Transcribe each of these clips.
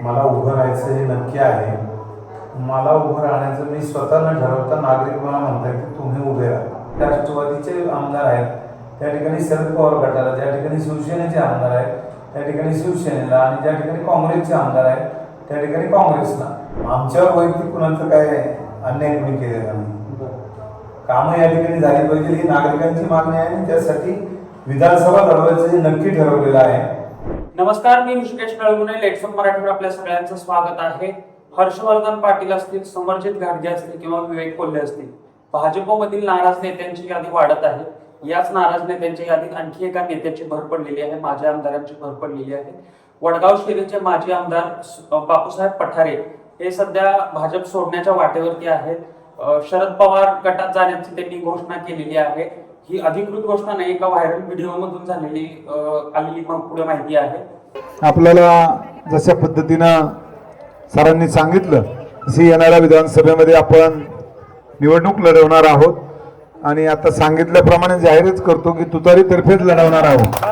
मला उभं राहायचं हे नक्की आहे. मला उभं राहण्याचं मी स्वतः न ठरवता नागरिक मला म्हणतात की तुम्ही उभे राहा. राष्ट्रवादीचे आमदार आहेत, त्या ठिकाणी शरद पवार गटाला, ज्या ठिकाणी शिवसेनेचे आमदार आहेत त्या ठिकाणी शिवसेनेला, आणि ज्या ठिकाणी काँग्रेसचे आमदार आहेत त्या ठिकाणी काँग्रेसला. आमच्यावर वैयक्तिक कुणाचं काय अन्याय कोणी केलेला नाही. कामं या ठिकाणी झाली पाहिजे ही नागरिकांची मागणी आहे, आणि त्यासाठी विधानसभा लढवायचं हे नक्की ठरवलेलं आहे. नमस्कार, मी ऋषिकेश नळगुणे. लेट्स ऑफ मराठीवर आपल्या सगळ्यांचं स्वागत आहे. हर्षवर्धन पाटील असतील, समरजित घाटगे असतील किंवा विवेक कोल्हे असतील, भाजपमधील नाराज नेत्यांची यादी वाढत आहे. याच नाराज नेत्यांच्या यादीत आणखी एका नेत्याची भर पडलेली आहे, माझ्या आमदारांची भर पडलेली आहे. वडगाव शहरीचे माजी आमदार बापूसाहेब पठारे हे सध्या भाजप सोडण्याच्या वाटेवरती आहेत. शरद पवार गटात जाण्याची त्यांनी घोषणा केलेली आहे. ही अधिकृत घोषणा नाही, एका व्हायरल व्हिडिओ मधून आलेली पुढे माहिती आहे. आपल्याला जशा पद्धतीनं सरांनी सांगितलं तशी येणाऱ्या विधानसभेमध्ये आपण निवडणूक लढवणार आहोत, आणि आता सांगितल्याप्रमाणे जाहीरच करतो की तुतारीतर्फेच लढवणार आहोत.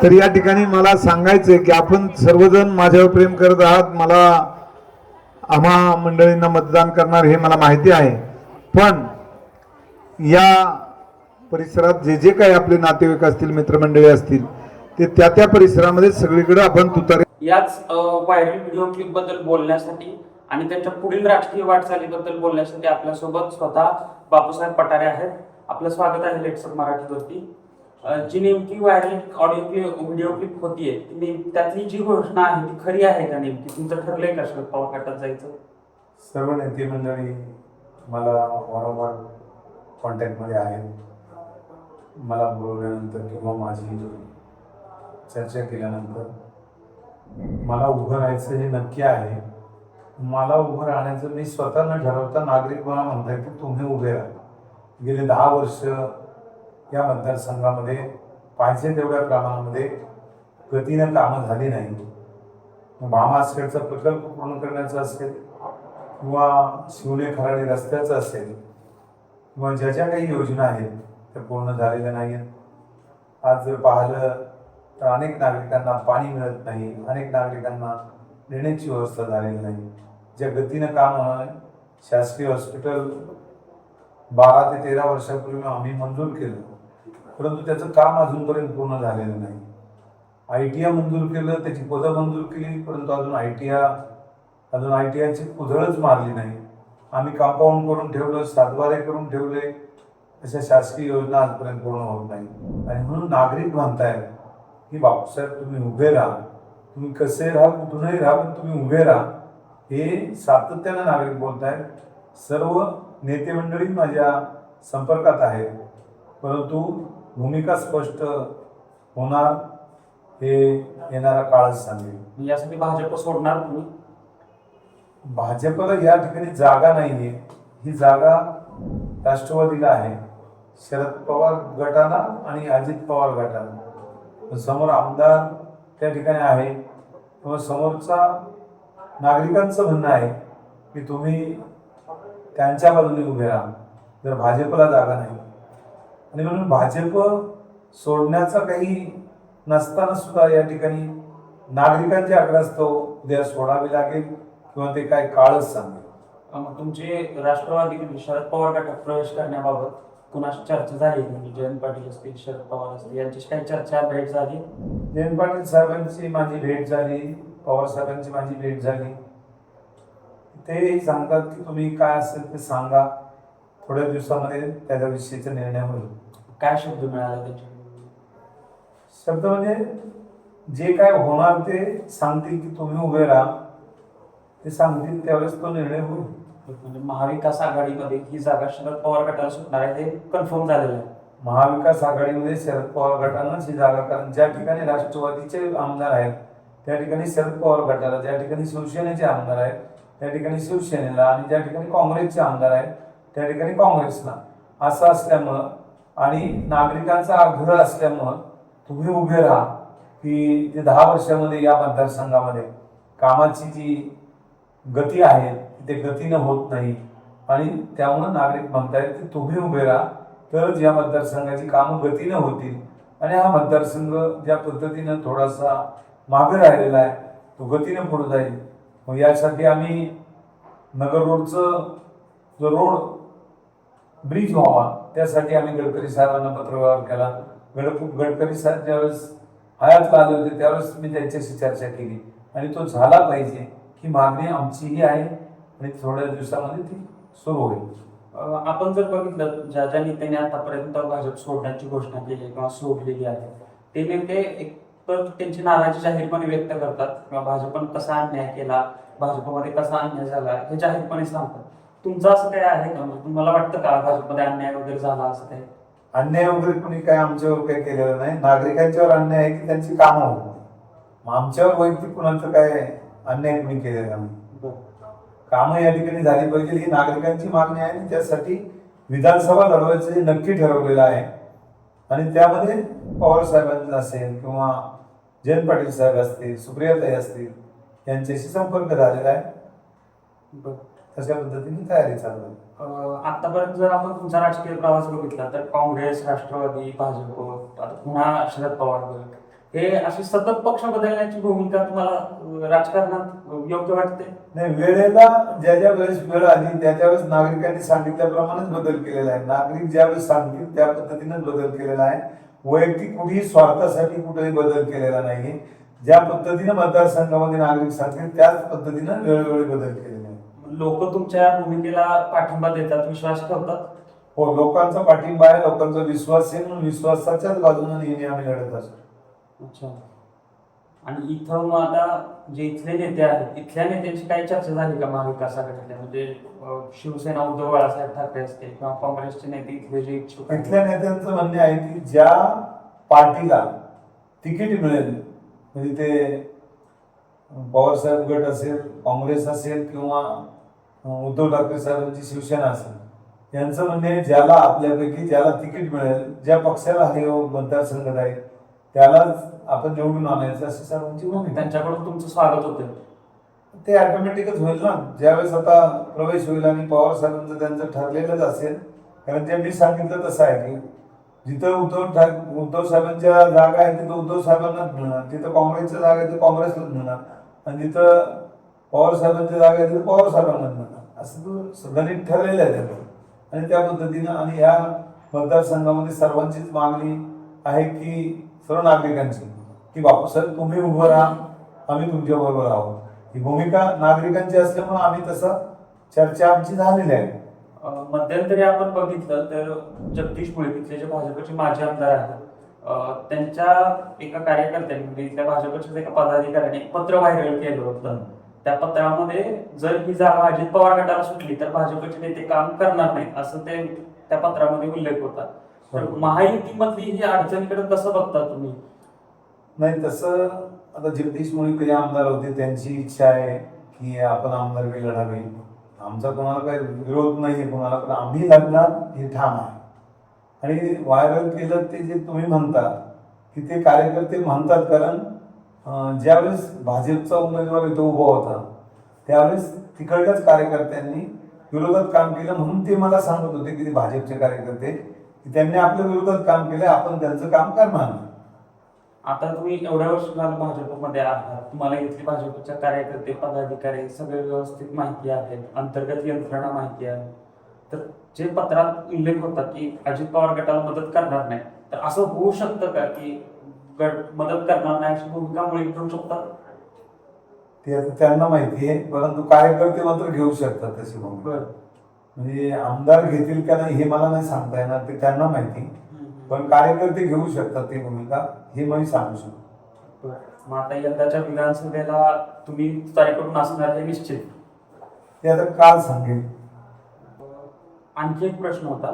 तर या ठिकाणी मला सांगायचंय की आपण सर्वजण माझ्यावर प्रेम करत आहात. मला आम्हा मंडळींना मतदान करणार हे मला माहिती आहे, पण या परिसरात जे जे काही आपले नातेवाईक असतील, मित्रमंडळी असतील, ते त्या परिसरामध्ये सगळीकडे आपण तुतारी. याच व्हायरल व्हिडिओ क्लिप बद्दल बोलण्यासाठी आणि त्यांच्या पुढील राजकीय वाटचालीबद्दल बोलण्यासाठी आपल्यासोबत स्वतः बापूसाहेब पठारे आहेत. आपलं स्वागत आहे लेट्स ऑफ मराठीवरती. जी नेमकी व्हायरल व्हिडिओ क्लिप होतीये, त्यातली जी घोषणा आहे ती खरी आहे का? नेमकी तुमचं ठरलंय का शरद पवार गटात जायचं? सर्व नेते मंडळी मला वारंवार कॉन्टॅक्टमध्ये आहेत. मला बोलवल्यानंतर किंवा माझी चर्चा केल्यानंतर मला उभं राहायचं हे नक्की आहे. मला उभं राहण्याचं मी स्वतः न ठरवता नागरिक मला म्हणतात की तुम्ही उभे राहा. गेले 10 वर्ष या मतदारसंघामध्ये पाहिजे तेवढ्या प्रमाणामध्ये गतीनं कामं झाली नाही. महामास्करचा प्रकल्प पूर्ण करण्याचा असेल किंवा शिवणे खराडे रस्त्याचं असेल किंवा ज्या ज्या काही योजना आहेत त्या पूर्ण झालेल्या नाही आहेत. आज जर पाहिलं तर अनेक नागरिकांना पाणी मिळत नाही, अनेक नागरिकांना देण्याची व्यवस्था झालेली नाही. ज्या गतीनं काम होणार, शासकीय हॉस्पिटल 12 ते 13 वर्षापूर्वी आम्ही मंजूर केलं, परंतु त्याचं काम अजूनपर्यंत पूर्ण झालेलं नाही. ITI मंजूर केलं, त्याची पदं मंजूर केली, परंतु अजून ITIची कुदळच मारली नाही. आम्ही कंपाऊंड करून ठेवलं, सातबारे करून ठेवले, अशा शासकीय योजना आजपर्यंत पूर्ण होत नाही. आणि म्हणून नागरिक म्हणतायत की बापूसाहेब तुम्ही उभे राहा, तुम्ही कसे राहा, कुठूनही राहा, पण तुम्ही उभे राहा, हे सातत्यानं नागरिक बोलत आहेत. सर्व नेते मंडळी माझ्या संपर्कात आहेत, परंतु भूमिका स्पष्ट होणार हे येणारा काळच सांगेल. यासाठी भाजप सोडणार तुम्ही? भाजपला या ठिकाणी जागा नाहीये. ही जागा राष्ट्रवादीला आहे, शरद पवार गटाला आणि अजित पवार गटाला. समोर आमदार त्या ठिकाणी आहे, किंवा समोरचा नागरिकांचं म्हणणं आहे की तुम्ही त्यांच्या बाजूने उभे राहा, जर भाजपला जागा नाही. आणि म्हणून भाजप सोडण्याचा काही नसताना सुद्धा या ठिकाणी नागरिकांच्या आग्रहास्तव उद्या सोडावे लागेल, किंवा ते काय काळच सांगेल. मग तुमचे राष्ट्रवादी शरद पवार गटात प्रवेश करण्याबाबत कुणाशी चर्चा झाली? म्हणजे जयंत पाटील असतील, शरद पवार असतील, यांची काही चर्चा, भेट झाली? जयंत पाटील साहेबांची माझी भेट झाली, पवार साहेबांची माझी भेट झाली. ते सांगतात की तुम्ही काय असेल ते सांगा, थोड्या दिवसामध्ये त्याच्याविषयीचा निर्णय होईल. काय शब्द मिळाला त्याचे? शब्द म्हणजे जे काय होणार ते सांगतील की तुम्ही उभे राहा, ते सांगतील त्यावेळेस तो निर्णय होईल. म्हणजे महाविकास आघाडीमध्ये ही जागा शरद पवार गटाला सुटणार आहे, ते कन्फर्म झालेलं आहे. महाविकास आघाडीमध्ये शरद पवार गटालाच ही जागा, कारण ज्या ठिकाणी राष्ट्रवादीचे आमदार आहेत त्या ठिकाणी शरद पवार गटाला, ज्या ठिकाणी शिवसेनेचे आमदार आहेत त्या ठिकाणी शिवसेनेला, आणि ज्या ठिकाणी काँग्रेसचे आमदार आहेत त्या ठिकाणी काँग्रेसला. असं असल्यामुळं आणि नागरिकांचा आग्रह असल्यामुळं तुम्ही उभे राहा, की ते 10 वर्षामध्ये या मतदारसंघामध्ये कामाची जी गती आहे ते गतीनं होत नाही, आणि त्यामुळे नागरिक म्हणतायत की तुम्ही उभे राहा, तरच या मतदारसंघाची कामं गतीनं होतील. आणि हा मतदारसंघ ज्या पद्धतीनं थोडासा मागे राहिलेला आहे तो गतीने पुढे जाईल. मग यासाठी आम्ही नगर रोडचं जो रोड ब्रिज व्हावा त्यासाठी आम्ही गडकरी साहेबांना पत्रव्यवहार केला. गडकरी साहेब ज्यावेळेस हयातला आले होते त्यावेळेस मी त्यांच्याशी चर्चा केली आणि तो झाला पाहिजे ही मागणी आमचीही आहे आणि थोड्या दिवसामध्ये ती सुरू होईल. आपण जर बघितलं ज्या ज्या नेत्यांनी आतापर्यंत भाजप सोडण्याची घोषणा केली किंवा सोडलेली आहे ते नेते एक तर त्यांची नाराजी जाहीरपणे व्यक्त करतात किंवा भाजपनं कसा अन्याय केला, भाजपमध्ये कसा अन्याय झाला हे जाहीरपणे सांगतात. तुमचं असं काय आहे का? तुम्हाला वाटतं का भाजपमध्ये अन्याय वगैरे झाला असं काही? अन्याय वगैरे कोणी काय आमच्यावर काही केलेलं नाही. नागरिकांच्यावर अन्याय आहे की त्यांची कामं होत नाही. मग आमच्यावर वैयक्तिक कुणाचं काय अन्याय कोणी केलेला नाही. कामं या ठिकाणी झाली पाहिजे ही नागरिकांची मागणी आहे आणि त्यासाठी विधानसभा लढवायचं हे नक्की ठरवलेलं आहे. आणि त्यामध्ये पवार साहेबांचा असेल किंवा जयंत पाटील साहेब असतील, सुप्रियाताई असतील यांच्याशी संपर्क झालेला आहे. तशा पद्धतीने तयारी चालू आहे. आतापर्यंत जर आपण तुमचा राजकीय प्रवास बघितला तर काँग्रेस, राष्ट्रवादी, भाजप, आता पुन्हा शरद पवार गट हे अशी सतत पक्ष बदलण्याची भूमिका तुम्हाला राजकारणात योग्य वाटते? नाही, वेळेला ज्या ज्या वेळेस वेळ आली त्या त्यावेळेस नागरिकांनी सांगितल्याप्रमाणेच बदल केलेला आहे. नागरिक ज्यावेळेस सांगतील त्या पद्धतीनेच बदल केलेला आहे. वैयक्तिक कुठेही स्वार्थासाठी कुठेही बदल केलेला नाही. ज्या पद्धतीने मतदारसंघामध्ये नागरिक सांगतील त्याच पद्धतीने वेळोवेळी बदल केलेला आहे. लोक तुमच्या भूमिकेला पाठिंबा देतात, विश्वास ठेवतात? हो, लोकांचा पाठिंबा आहे, लोकांचा विश्वास आहे म्हणून विश्वासाच्याच बाजूने नेहमी आम्ही लढत असतो. अच्छा. आणि इथं मग आता जे इथले नेते आहेत इथल्या नेत्यांची काही चर्चा झाली का महाविकास आघाडीतल्या? म्हणजे शिवसेना उद्धव बाळासाहेब ठाकरे असतील किंवा काँग्रेसचे नेते इथले जे इच्छुक आहेत? इथल्या नेत्यांचं म्हणणे आहे की ज्या पार्टीला तिकीट मिळेल म्हणजे ते पवारसाहेब गट असेल, काँग्रेस असेल किंवा उद्धव ठाकरे साहेबांची शिवसेना असेल यांचं म्हणणे ज्याला आपल्यापैकी ज्याला तिकीट मिळेल, ज्या पक्षाला हे मतदारसंघ आहे त्यालाच आपण निवडून आणायचं अशी सर्वांची भूमिका. त्यांच्याकडून तुमचं स्वागत होतं? ते ऑटोमॅटिकच होईल ना ज्यावेळेस आता प्रवेश होईल आणि पवार साहेबांचं त्यांचं ठरलेलंच असेल. कारण ते मी सांगितलं तसं आहे की जिथं उद्धव साहेबांच्या जागा आहे तिथं उद्धव साहेबांनाच मिळणार, जिथं काँग्रेसच्या जागा आहे तिथं काँग्रेसलाच मिळणार आणि जिथं पवार साहेबांच्या जागा आहे तिथं पवार साहेबांनाच मिळणार असं तो गणित ठरलेलं आहे त्यामुळे. आणि त्या पद्धतीनं आणि ह्या मतदारसंघामध्ये सर्वांचीच मागणी आहे की सर्व नागरिकांची की बापूसाहेब तुम्ही उभं राहा, आम्ही तुमच्या बरोबर आहोत. ही भूमिका नागरिकांची असल्यामुळे आम्ही तसं चर्चा आमची झालेली आहे. मध्यंतरी आपण बघितलं तर जगदीश मुळे तिथले जे भाजपचे माजी आमदार आहेत त्यांच्या एका कार्यकर्त्यांनी म्हणजे इथल्या भाजपच्या एका पदाधिकाऱ्याने एक पत्र व्हायरल केलं होतं. त्या पत्रामध्ये जर ही जागा अजित पवार गटाला सुटली तर भाजपचे नेते काम करणार नाहीत असं ते त्या पत्रामध्ये उल्लेख होता. तर महायुतीमधली ही अडचणीकडे कसं बघता तुम्ही? नाही, तसं आता जगदीश मुळे कधी आमदार होते, त्यांची इच्छा आहे की आपण आमदारकी लढावी. आमचा कोणाला काही विरोध नाही कोणाला, पण आम्ही लढणार हे ठाम आहे. आणि व्हायरल केलं ते जे तुम्ही म्हणता की ते कार्यकर्ते म्हणतात कारण ज्यावेळेस भाजपचा उमेदवार इथं उभा होता त्यावेळेस तिकडल्याच कार्यकर्त्यांनी विरोधात काम केलं म्हणून ते मला सांगत होते की ते भाजपचे कार्यकर्ते की त्यांनी आपल्या विरोधात काम केलं, आपण त्यांचं काम करणार नाही. आता तुम्ही एवढ्या वर्ष झालं भाजपमध्ये आहात, तुम्हाला इथले भाजपच्या कार्यकर्ते पदाधिकारी सगळे व्यवस्थित माहिती आहेत, अंतर्गत यंत्रणा माहिती आहे. तर जे पत्रात उल्लेख होता की अजित पवार गटाला मदत करणार नाही, तर असं होऊ शकतं का की गट मदत करणार नाही अशी भूमिका मुळे घेऊ शकतात? ते आता त्यांना माहिती आहे, परंतु कार्यकर्ते मात्र घेऊ शकतात तशी भूमिका. म्हणजे आमदार घेतील का नाही हे मला नाही सांगता येणार, ते त्यांना माहिती. पण कार्यकर्ते घेऊ शकतात ती भूमिका हे मी सांगू शकतो. मग आता यंदाच्या विधानसभेला तुम्ही तारीकडून असणार हे निश्चित? ते आता काल सांगेल. आणखी एक प्रश्न होता,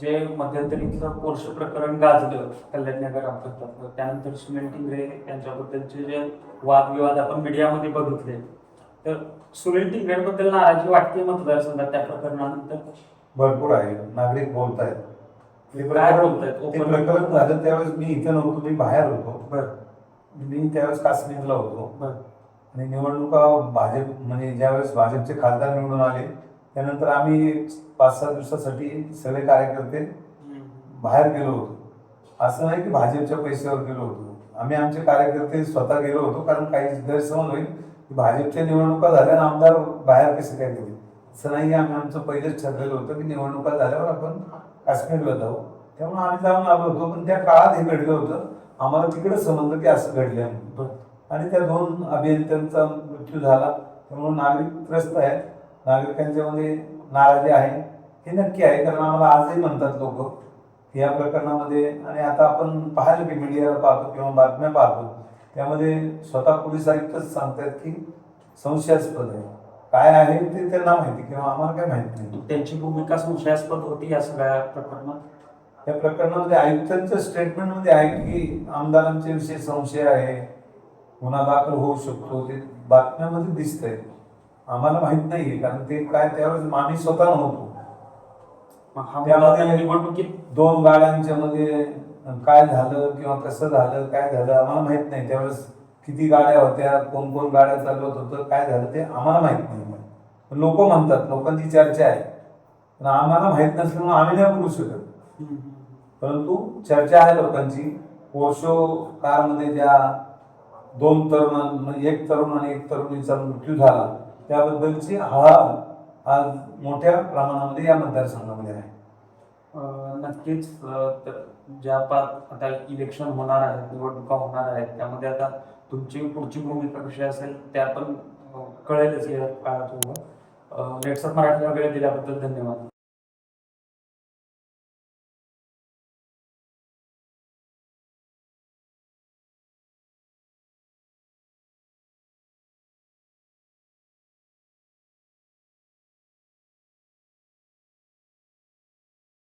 जे मध्यंतरीतलं पोर्श प्रकरण गाजलं कल्याणनगर अपघातात, त्यानंतर सुनील टिंगरे यांच्याबद्दलचे जे वादविवाद आपण मीडियामध्ये बघितले, तर सुनील टिंगरेबद्दल नाराजी वाटते मतदारसंघात त्या प्रकरणानंतर? भरपूर आहे, नागरिक बोलत आहेत. ते काय बोलतायत? प्रकरण झालं त्यावेळेस मी इथं नव्हतो, मी बाहेर होतो. बरं. मी त्यावेळेस काश्मीरला होतो. बरं. आणि निवडणुका भाजप म्हणजे ज्यावेळेस भाजपचे खासदार निवडून आले त्यानंतर आम्ही 5-6 दिवसासाठी सगळे कार्यकर्ते बाहेर गेलो होतो. असं नाही की भाजपच्या पैशावर गेलो होतो. आम्ही आमचे कार्यकर्ते स्वतः गेलो होतो, कारण काही गैरसमज होईल की भाजपच्या निवडणुका झाल्या आणि आमदार बाहेर कसे काय गेले. असं नाही, आम्ही आमचं पहिलेच ठरलेलं होतं की निवडणुका झाल्यावर आपण काश्मीरला जाऊ. त्यामुळे आम्ही जाऊन आलो होतो, पण त्या काळात हे घडलं होतं. आम्हाला तिकडे समजलं की असं घडलं म्हणून. आणि त्या 2 अभियंत्यांचा मृत्यू झाला, त्यामुळे नागरिक त्रस्त आहेत. नागरिकांच्या मध्ये नाराजी आहे, हे नक्की आहे. कारण आम्हाला आजही म्हणतात लोक की या प्रकरणामध्ये, आणि आता आपण पाहिलं की मीडियाला पाहतो किंवा बातम्या पाहतो, त्यामध्ये स्वतः पोलीस आयुक्तच सांगतात की संशयास्पद आहे. काय आहे ते त्यांना माहिती किंवा आम्हाला काय माहित नाही. त्यांची भूमिका संशयास्पद होती या सगळ्या प्रकरणात. या प्रकरणामध्ये आयुक्तांच्या स्टेटमेंटमध्ये आहे की आमदारांच्या विषयी संशय आहे, गुन्हा दाखल होऊ शकतो. ते बातम्यामध्ये दिसतंय, आम्हाला माहित नाहीये. कारण ते काय त्यावेळेस आम्ही स्वतः नव्हतो. मग हा त्यामध्ये मुद्दा निवडणुकीत 2 गाड्यांच्या मध्ये काय झालं किंवा कसं झालं, काय झालं आम्हाला माहित नाही. त्यावेळेस किती गाड्या होत्या, कोण कोण गाड्या चालवत होतं, काय झालं ते आम्हाला माहित नाही. लोक म्हणतात, लोकांची चर्चा आहे, पण आम्हाला माहित नसल्यामुळे आम्ही नाही बोलू शकत. परंतु चर्चा आहे लोकांची. पोर्शो कारमध्ये ज्या 2 तरुण, म्हणजे 1 तरुण आणि 1 तरुणीचा मृत्यू झाला, त्याबद्दलची हळहळ आज मोठ्या प्रमाणामध्ये या मतदारसंघामध्ये आहे. नक्कीच तर ज्या आता इलेक्शन होणार आहे, निवडणुका होणार आहेत, त्यामध्ये आता तुमची पुढची भूमिका कशी असेल त्या पण कळेलच या काळात. लेट्स मराठीला वेळ दिल्याबद्दल धन्यवाद.